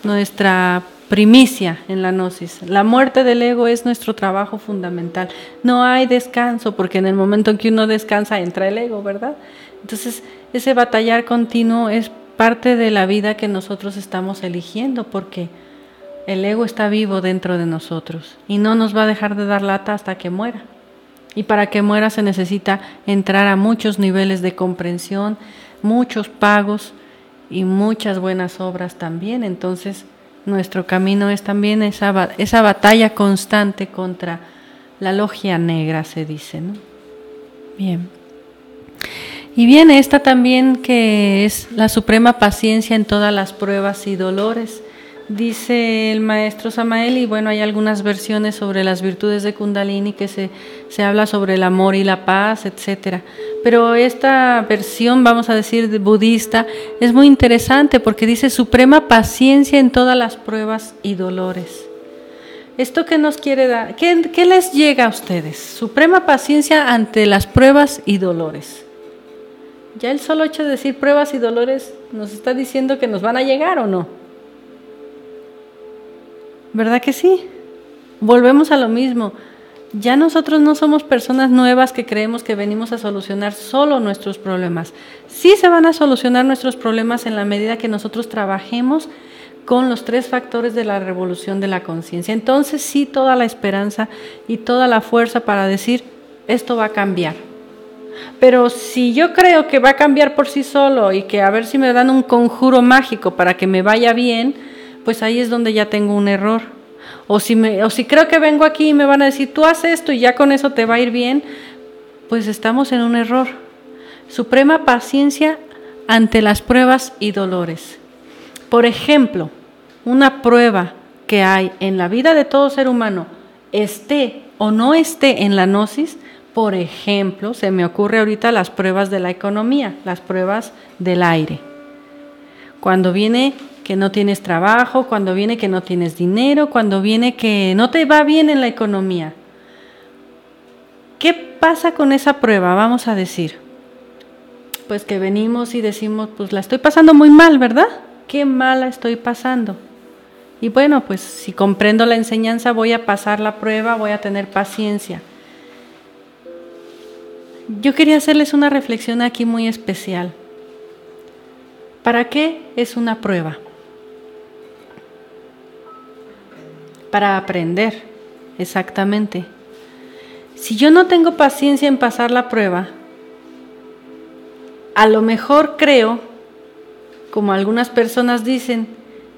nuestra primicia en la gnosis. La muerte del ego es nuestro trabajo fundamental. No hay descanso, porque en el momento en que uno descansa entra el ego, ¿verdad? Entonces, ese batallar continuo es parte de la vida que nosotros estamos eligiendo, porque el ego está vivo dentro de nosotros y no nos va a dejar de dar lata hasta que muera. Y para que muera se necesita entrar a muchos niveles de comprensión, muchos pagos y muchas buenas obras también. Entonces, nuestro camino es también esa batalla constante contra la logia negra, se dice, ¿no? Bien. Y viene esta también, que es la suprema paciencia en todas las pruebas y dolores. Dice el maestro Samael, y bueno, hay algunas versiones sobre las virtudes de Kundalini que se habla sobre el amor y la paz, etcétera. Pero esta versión, vamos a decir, budista, es muy interesante porque dice suprema paciencia en todas las pruebas y dolores. ¿Esto qué nos quiere dar? ¿Qué les llega a ustedes? Suprema paciencia ante las pruebas y dolores. Ya el solo hecho de decir pruebas y dolores nos está diciendo que nos van a llegar, ¿o no? ¿Verdad que sí? Volvemos a lo mismo. Ya nosotros no somos personas nuevas que creemos que venimos a solucionar solo nuestros problemas. Sí se van a solucionar nuestros problemas en la medida que nosotros trabajemos con los 3 factores de la revolución de la conciencia. Entonces sí, toda la esperanza y toda la fuerza para decir, esto va a cambiar. Pero si yo creo que va a cambiar por sí solo y que a ver si me dan un conjuro mágico para que me vaya bien, pues ahí es donde ya tengo un error. O si creo que vengo aquí y me van a decir, tú haz esto y ya con eso te va a ir bien, pues estamos en un error. Suprema paciencia ante las pruebas y dolores. Por ejemplo, una prueba que hay en la vida de todo ser humano, esté o no esté en la gnosis, por ejemplo, se me ocurre ahorita las pruebas de la economía, las pruebas del aire. Cuando viene que no tienes trabajo, cuando viene que no tienes dinero, cuando viene que no te va bien en la economía. ¿Qué pasa con esa prueba? Vamos a decir, pues que venimos y decimos, pues la estoy pasando muy mal, ¿verdad? Qué mala estoy pasando. Y bueno, pues si comprendo la enseñanza, voy a pasar la prueba, voy a tener paciencia. Yo quería hacerles una reflexión aquí muy especial. ¿Para qué es una prueba? Para aprender, exactamente. Si yo no tengo paciencia en pasar la prueba, a lo mejor creo, como algunas personas dicen,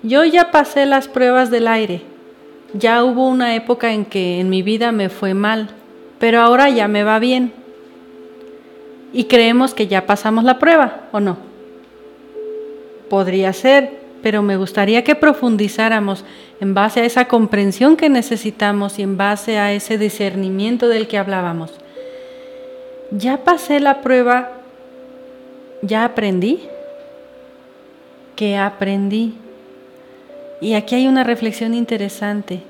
yo ya pasé las pruebas del aire, ya hubo una época en que en mi vida me fue mal, pero ahora ya me va bien. Y creemos que ya pasamos la prueba, ¿o no? Podría ser, pero me gustaría que profundizáramos en base a esa comprensión que necesitamos y en base a ese discernimiento del que hablábamos. ¿Ya pasé la prueba? ¿Ya aprendí? ¿Qué aprendí? Y aquí hay una reflexión interesante.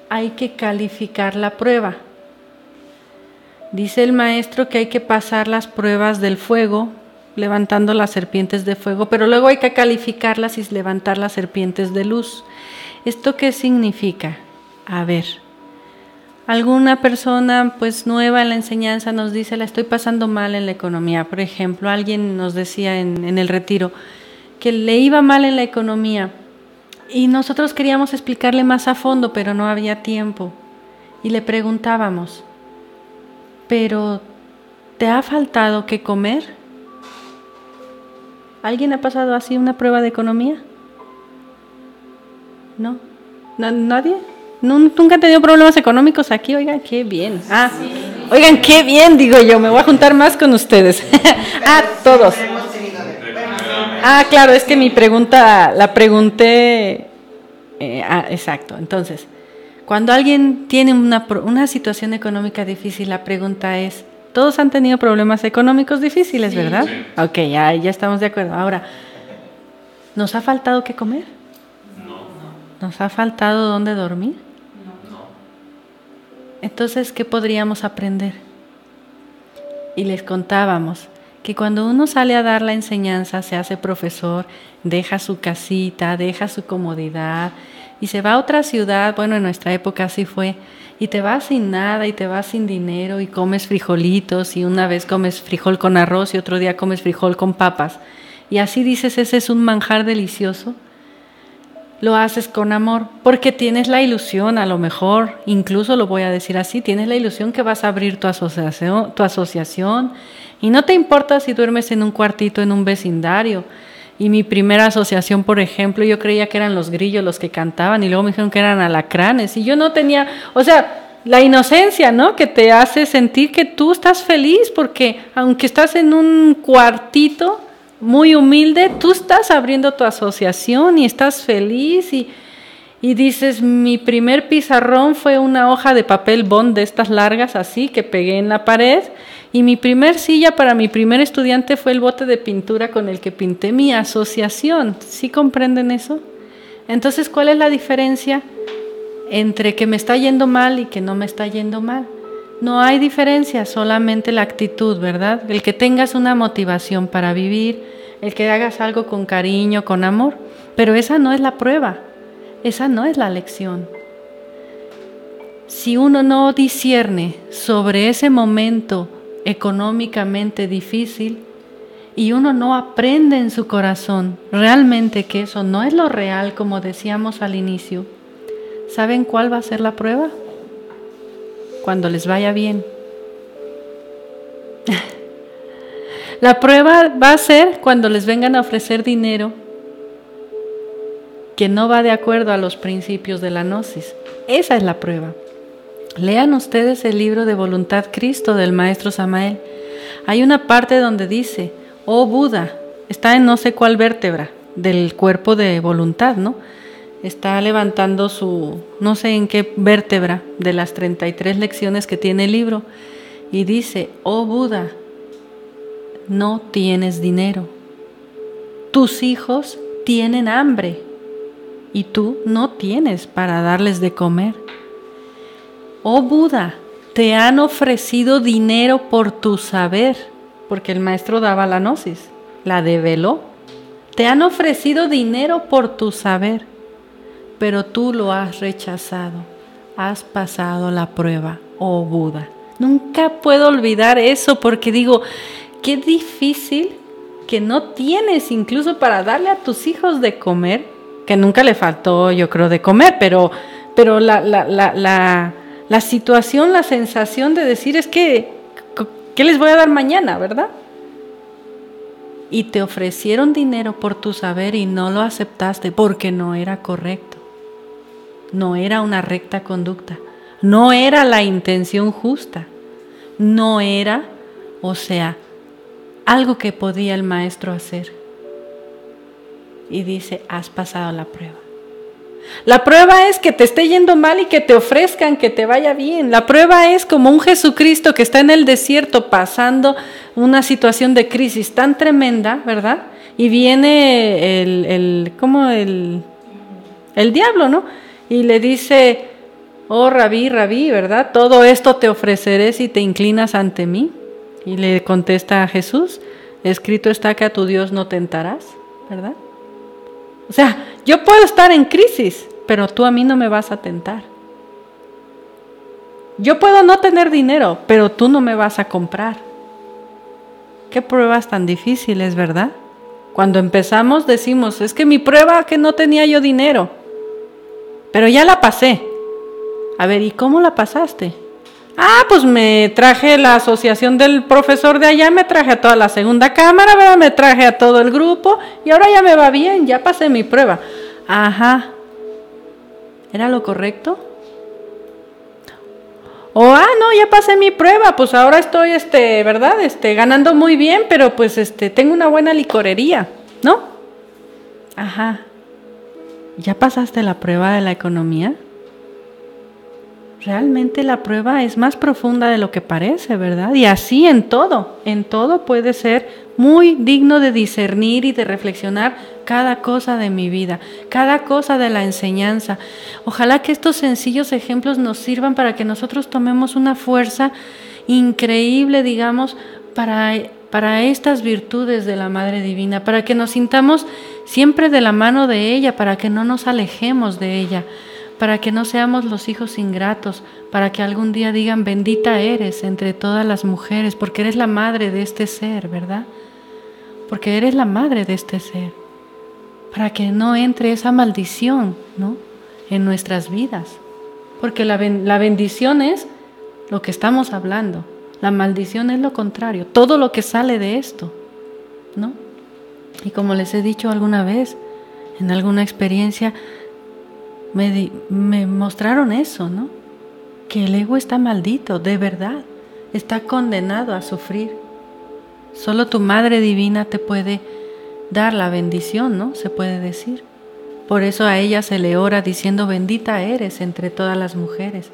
Hay que calificar la prueba. Dice el maestro que hay que pasar las pruebas del fuego, levantando las serpientes de fuego, pero luego hay que calificarlas y levantar las serpientes de luz. ¿Esto qué significa? A ver, alguna persona pues nueva en la enseñanza nos dice, la estoy pasando mal en la economía. Por ejemplo, alguien nos decía en el retiro que le iba mal en la economía y nosotros queríamos explicarle más a fondo, pero no había tiempo. Y le preguntábamos, ¿pero te ha faltado qué comer? ¿Alguien ha pasado así una prueba de economía? ¿No? ¿Nadie? ¿Nunca han tenido problemas económicos aquí? Oigan, qué bien. Oigan, qué bien, digo yo, me voy a juntar más con ustedes. Todos. Claro, es que mi pregunta la pregunté. Exacto, entonces, cuando alguien tiene una situación económica difícil, la pregunta es, todos han tenido problemas económicos difíciles, ¿verdad? Sí. Ok, ya estamos de acuerdo. Ahora, ¿nos ha faltado qué comer? No. ¿Nos ha faltado dónde dormir? No. Entonces, ¿qué podríamos aprender? Y les contábamos que cuando uno sale a dar la enseñanza, se hace profesor, deja su casita, deja su comodidad y se va a otra ciudad, bueno, en nuestra época así fue, y te vas sin nada y te vas sin dinero y comes frijolitos y una vez comes frijol con arroz y otro día comes frijol con papas y así dices, ese es un manjar delicioso. Lo haces con amor porque tienes la ilusión, a lo mejor, incluso lo voy a decir así, tienes la ilusión que vas a abrir tu asociación y no te importa si duermes en un cuartito en un vecindario. Y mi primera asociación, por ejemplo, yo creía que eran los grillos los que cantaban y luego me dijeron que eran alacranes y yo no tenía, o sea, la inocencia, ¿no? Que te hace sentir que tú estás feliz, porque aunque estás en un cuartito muy humilde, tú estás abriendo tu asociación y estás feliz y dices, mi primer pizarrón fue una hoja de papel bond de estas largas así que pegué en la pared, y mi primer silla para mi primer estudiante fue el bote de pintura con el que pinté mi asociación. ¿Sí comprenden eso? Entonces, ¿cuál es la diferencia entre que me está yendo mal y que no me está yendo mal? No hay diferencia, solamente la actitud, ¿verdad? El que tengas una motivación para vivir, el que hagas algo con cariño, con amor, pero esa no es la prueba, esa no es la lección. Si uno no discierne sobre ese momento económicamente difícil y uno no aprende en su corazón realmente que eso no es lo real, como decíamos al inicio, ¿saben cuál va a ser la prueba? Cuando les vaya bien. La prueba va a ser cuando les vengan a ofrecer dinero que no va de acuerdo a los principios de la gnosis. Esa es la prueba. Lean ustedes el libro de Voluntad Cristo del maestro Samael. Hay una parte donde dice, oh Buda, está en no sé cuál vértebra del cuerpo de voluntad, ¿no? Está levantando su, no sé en qué vértebra de las 33 lecciones que tiene el libro, y dice, oh Buda, no tienes dinero, tus hijos tienen hambre y tú no tienes para darles de comer. Oh Buda, te han ofrecido dinero por tu saber, porque el maestro daba la gnosis, la develó. Te han ofrecido dinero por tu saber, pero tú lo has rechazado, has pasado la prueba, oh Buda. Nunca puedo olvidar eso, porque digo, qué difícil que no tienes incluso para darle a tus hijos de comer, que nunca le faltó, yo creo, de comer, pero la situación, la sensación de decir es que, ¿qué les voy a dar mañana, verdad? Y te ofrecieron dinero por tu saber y no lo aceptaste porque no era correcto. No era una recta conducta. No era la intención justa. No era, o sea, algo que podía el maestro hacer. Y dice, has pasado la prueba. La prueba es que te esté yendo mal y que te ofrezcan que te vaya bien. La prueba es como un Jesucristo que está en el desierto pasando una situación de crisis tan tremenda, ¿verdad? Y viene el diablo, ¿no? Y le dice, oh Rabí, Rabí, ¿verdad? Todo esto te ofreceré si te inclinas ante mí. Y le contesta a Jesús, escrito está que a tu Dios no tentarás, ¿verdad? O sea, yo puedo estar en crisis, pero tú a mí no me vas a tentar. Yo puedo no tener dinero, pero tú no me vas a comprar. Qué pruebas tan difíciles, ¿verdad? Cuando empezamos decimos, es que mi prueba que no tenía yo dinero, pero ya la pasé. A ver, ¿y cómo la pasaste? Ah, pues me traje la asociación del profesor de allá, me traje a toda la segunda cámara, ¿verdad? Me traje a todo el grupo y ahora ya me va bien, ya pasé mi prueba. Ajá. ¿Era lo correcto? O, no, ya pasé mi prueba, pues ahora estoy, ¿verdad? Ganando muy bien, pero pues, tengo una buena licorería, ¿no? Ajá. ¿Ya pasaste la prueba de la economía? Realmente la prueba es más profunda de lo que parece, ¿verdad? Y así en todo puede ser muy digno de discernir y de reflexionar cada cosa de mi vida, cada cosa de la enseñanza. Ojalá que estos sencillos ejemplos nos sirvan para que nosotros tomemos una fuerza increíble, digamos, para estas virtudes de la Madre Divina, para que nos sintamos siempre de la mano de ella, para que no nos alejemos de ella, para que no seamos los hijos ingratos, para que algún día digan, bendita eres entre todas las mujeres, porque eres la madre de este ser, ¿verdad? Porque eres la madre de este ser, para que no entre esa maldición, ¿no?, en nuestras vidas, porque la bendición es lo que estamos hablando, la maldición es lo contrario, todo lo que sale de esto, ¿no? Y como les he dicho alguna vez, en alguna experiencia, me mostraron eso, ¿no? que el ego está maldito, de verdad, está condenado a sufrir. Solo tu Madre Divina te puede dar la bendición, ¿no? Se puede decir. Por eso a ella se le ora diciendo: bendita eres entre todas las mujeres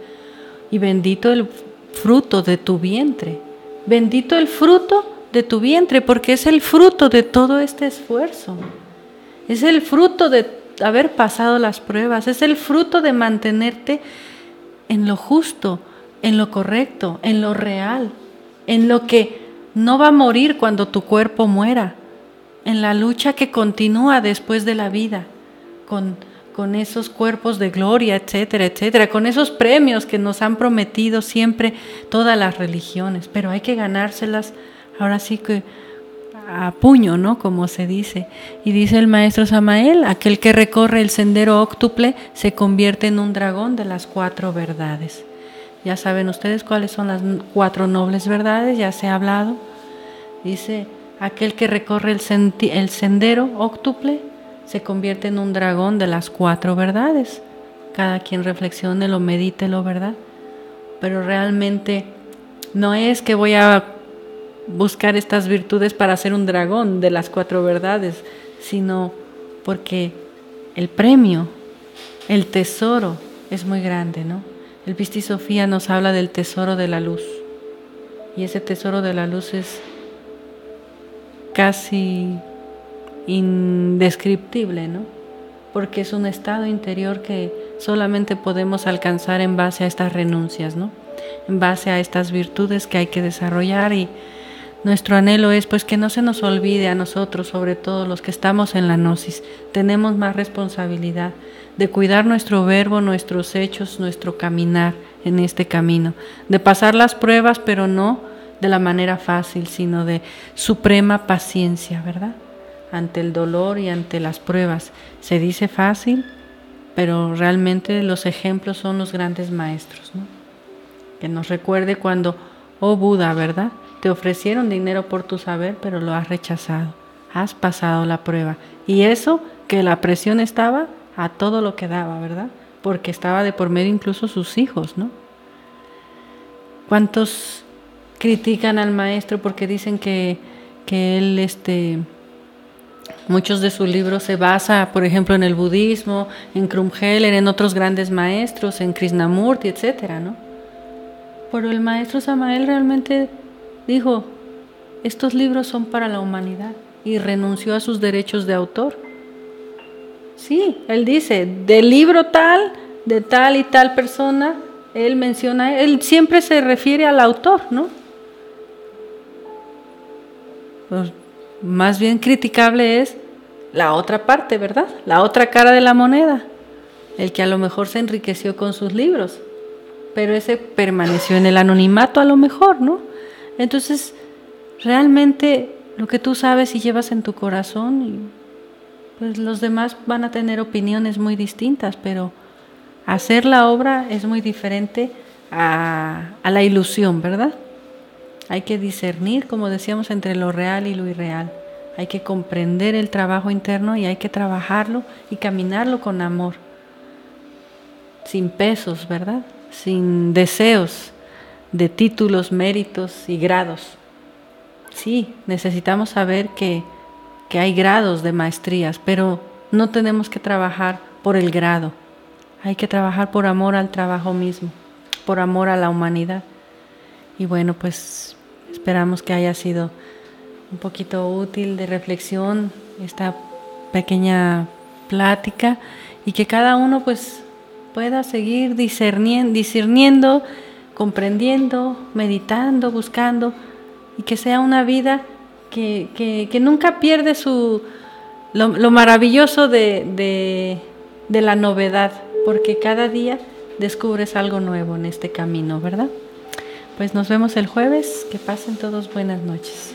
y bendito el fruto de tu vientre. Bendito el fruto de tu vientre, porque es el fruto de todo este esfuerzo. Es el fruto de haber pasado las pruebas, es el fruto de mantenerte en lo justo, en lo correcto, en lo real, en lo que no va a morir cuando tu cuerpo muera, en la lucha que continúa después de la vida, con esos cuerpos de gloria, etcétera, etcétera, con esos premios que nos han prometido siempre todas las religiones, pero hay que ganárselas ahora sí que a puño, ¿no? Como se dice. Y dice el maestro Samael: aquel que recorre el sendero óctuple se convierte en un dragón de las 4 verdades. Ya saben ustedes cuáles son las 4 nobles verdades, ya se ha hablado. Dice: aquel que recorre el sendero óctuple se convierte en un dragón de las 4 verdades. Cada quien reflexione, medítelo, ¿verdad? Pero realmente no es que voy a buscar estas virtudes para ser un dragón de las 4 verdades, sino porque el premio, el tesoro es muy grande, ¿no? El Pisti Sofía nos habla del tesoro de la luz, y ese tesoro de la luz es casi indescriptible, ¿no? Porque es un estado interior que solamente podemos alcanzar en base a estas renuncias, ¿no? En base a estas virtudes que hay que desarrollar. Y nuestro anhelo es pues que no se nos olvide a nosotros, sobre todo los que estamos en la gnosis. Tenemos más responsabilidad de cuidar nuestro verbo, nuestros hechos, nuestro caminar en este camino, de pasar las pruebas, pero no de la manera fácil, sino de suprema paciencia, ¿verdad? Ante el dolor y ante las pruebas. Se dice fácil, pero realmente los ejemplos son los grandes maestros, ¿no? Que nos recuerde cuando, oh Buda, ¿verdad? Te ofrecieron dinero por tu saber, pero lo has rechazado. Has pasado la prueba. Y eso, que la presión estaba a todo lo que daba, ¿verdad? Porque estaba de por medio incluso sus hijos, ¿no? ¿Cuántos critican al maestro porque dicen que él, muchos de sus libros se basa, por ejemplo, en el budismo, en Krumheller, en otros grandes maestros, en Krishnamurti, etcétera, ¿no? Pero el maestro Samael realmente dijo: estos libros son para la humanidad, y renunció a sus derechos de autor. Sí, él dice, del libro tal, de tal y tal persona, él menciona, él siempre se refiere al autor, ¿no? Pues más bien criticable es la otra parte, ¿verdad? La otra cara de la moneda, el que a lo mejor se enriqueció con sus libros, pero ese permaneció en el anonimato a lo mejor, ¿no? Entonces, realmente lo que tú sabes y llevas en tu corazón, pues los demás van a tener opiniones muy distintas, pero hacer la obra es muy diferente a la ilusión, ¿verdad? Hay que discernir, como decíamos, entre lo real y lo irreal. Hay que comprender el trabajo interno y hay que trabajarlo y caminarlo con amor, sin pesos, ¿verdad? Sin deseos de títulos, méritos y grados. Sí, necesitamos saber que hay grados de maestrías, pero no tenemos que trabajar por el grado. Hay que trabajar por amor al trabajo mismo, por amor a la humanidad. Y bueno, pues esperamos que haya sido un poquito útil de reflexión esta pequeña plática, y que cada uno pues pueda seguir discerniendo, comprendiendo, meditando, buscando, y que sea una vida que nunca pierde lo maravilloso de la novedad, porque cada día descubres algo nuevo en este camino, ¿verdad? Pues nos vemos el jueves. Que pasen todos buenas noches.